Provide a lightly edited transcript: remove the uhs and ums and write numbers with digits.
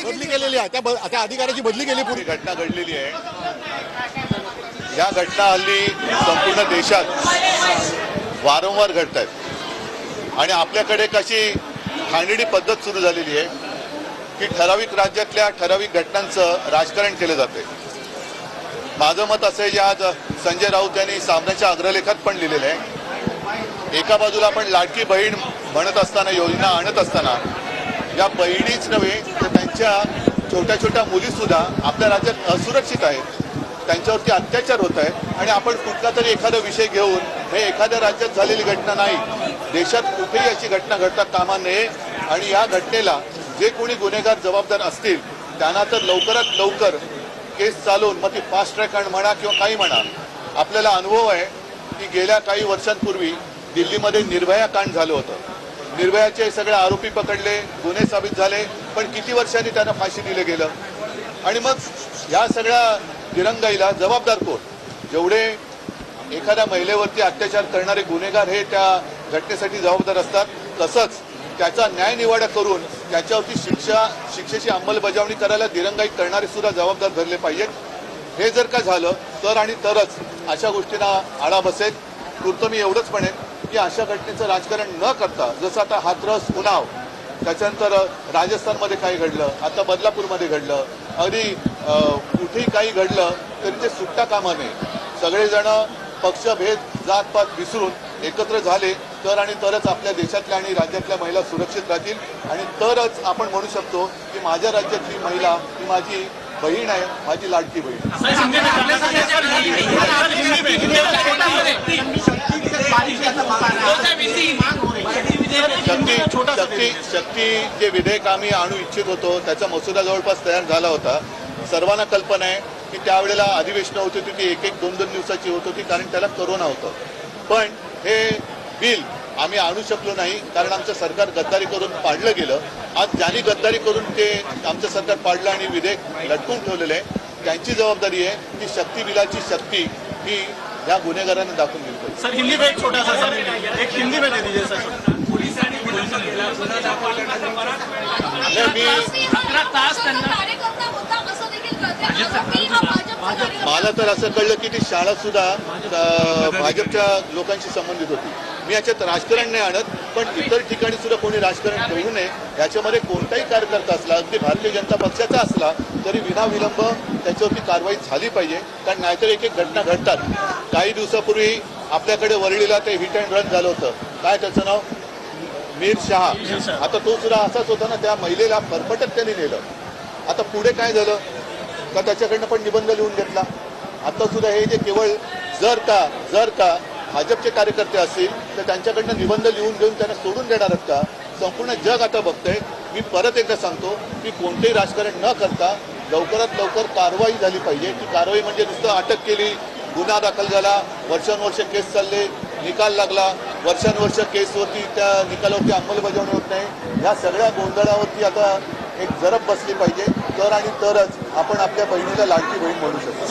बदली केलेली आहे, त्या अधिकाऱ्याची बदली केली, पूरी घटना घडलेली आहे। या घटना हल्ली संपूर्ण देशात वारंवार घडत आहेत आणि आपल्याकडे कशी खाणेडी पद्धत सुरू झालेली आहे की ठराविक राज्यातल्या ठराविक घटनांचं राजकारण केलं जाते। माझं मत असं आहे की आज संजय राऊत यांनी सामनाच्या अग्रलेखात पण लिहिलेलं आहे, एका बाजूला आपण लाडकी बहीण म्हणत असताना, योजना आणत असताना, या बहिणीच नव्हे तर त्यांच्या छोट्या छोट्या मुलीसुद्धा आपल्या राज्यात असुरक्षित आहेत, त्यांच्यावरती अत्याचार होत आहेत आणि आपण कुठला तरी एखादा विषय घेऊन हे एखाद्या राज्यात झालेली घटना नाही, देशात कुठेही अशी घटना घडता कामा नये आणि या घटनेला जे कोणी गुन्हेगार जबाबदार असतील त्यांना तर लवकरात लवकर केस चालवून, मग ती फास्ट ट्रॅक म्हणा किंवा काही म्हणा। आपल्याला अनुभव आहे की गेल्या काही वर्षांपूर्वी दिल्लीमध्ये निर्भया कांड झालं होतं। निर्भयाचे सगळे आरोपी पकडले, गुन्हे साबित झाले, पण किती वर्षांनी त्यांना फाशी दिलं गेलं आणि मग या सगळ्या दिरंगाईला जबाबदार कोण? जेवढे एखाद्या महिलेवरती अत्याचार करणारे गुन्हेगार हे त्या घटनेसाठी जबाबदार असतात, तसंच त्याचा न्याय निवाडा करून त्याच्यावरती शिक्षेची अंमलबजावणी करायला दिरंगाई करणारे सुद्धा जबाबदार धरले पाहिजेत। हे जर का झालं तर आणि तरच अशा गोष्टींना आळा बसेल। पुरतं मी एवढंच म्हणेन की अशा घटनेचं राजकारण न करता, जसं आता हाथरस, उन्नाव, त्याच्यानंतर राजस्थानमध्ये काही घडलं, आता बदलापूरमध्ये घडलं, अगदी कुठेही काही घडलं तरी ते सुट्टा कामा नये। सगळेजण पक्षभेद, जातपात विसरून एकत्र झाले तर आणि तरच आपल्या देशातल्या आणि राज्यातल्या महिला सुरक्षित राहतील आणि तरच आपण म्हणू शकतो की माझ्या राज्यातली महिला ही माझी बहीण आहे, माझी लाडकी बहीण। शक्ती जे विधेयक आम्ही आणू इच्छित होतो त्याचा मसुदा जवळपास तयार झाला होता। सर्वांना कल्पना आहे की त्यावेळेला अधिवेशनं होती ती एक दोन दिवसाची होत होती, कारण त्याला कोरोना होतं। पण हे बिल आम्ही आणू शकलो नाही कारण आमचं सरकार गद्दारी करून पाडलं गेलं। आज ज्यांनी गद्दारी करून ते आमचं सरकार पाडलं आणि विधेयक लटकून ठेवलेलं आहे, त्यांची जबाबदारी आहे की शक्ती बिलाची शक्ती ही या गुन्हेगारांना दाखवून दिली पाहिजे। सर हिंदी में एक छोटा सा सर, एक हिंदी में दे दीजिए सर। मला तर असं कळलं की ती शाळा सुद्धा भाजपच्या लोकांशी संबंधित होती। मी याच्यात राजकारण नाही आणत, पण इतर ठिकाणी सुद्धा कोणी राजकारण ठेवू नये। याच्यामध्ये कोणताही कार्यकर्ता असला, अगदी भारतीय जनता पक्षाचा असला तरी विनाविलंब त्याच्यावरती कारवाई झाली पाहिजे, कारण नाहीतर एक एक घटना घडतात। काही दिवसापूर्वी आपल्याकडे वरळीला ते हिट अँड रन झालं होतं, काय त्याचं नाव, मीर शहा, आता तो सुद्धा असाच होता ना, त्या महिलेला फरफटत त्यांनी नेलं। आता पुढे काय झालं का त्याच्याकडनं पण निबंध लिहून घेतला। आता सुद्धा हे जे केवळ जर का भाजपचे कार्यकर्ते असतील तर त्यांच्याकडनं निबंध लिहून घेऊन त्यांना सोडून देणार आहेत का? संपूर्ण जग आता बघतंय। मी परत एकदा सांगतो की कोणतेही राजकारण न करता लवकरात लवकर कारवाई झाली पाहिजे। ती कारवाई म्हणजे नुसतं अटक केली, गुन्हा दाखल झाला, वर्षानुवर्ष केस चालले, निकाल लागला, वर्षानुवर्ष केसवरती त्या निकालावरती अंमलबजावणी होत नाही। या सगळ्या गोंधळावरती आता एक जरब बसली पाहिजे, तर आणि तरच आपण आपल्या बहिणीला लाडकी बहीण म्हणू शकतो।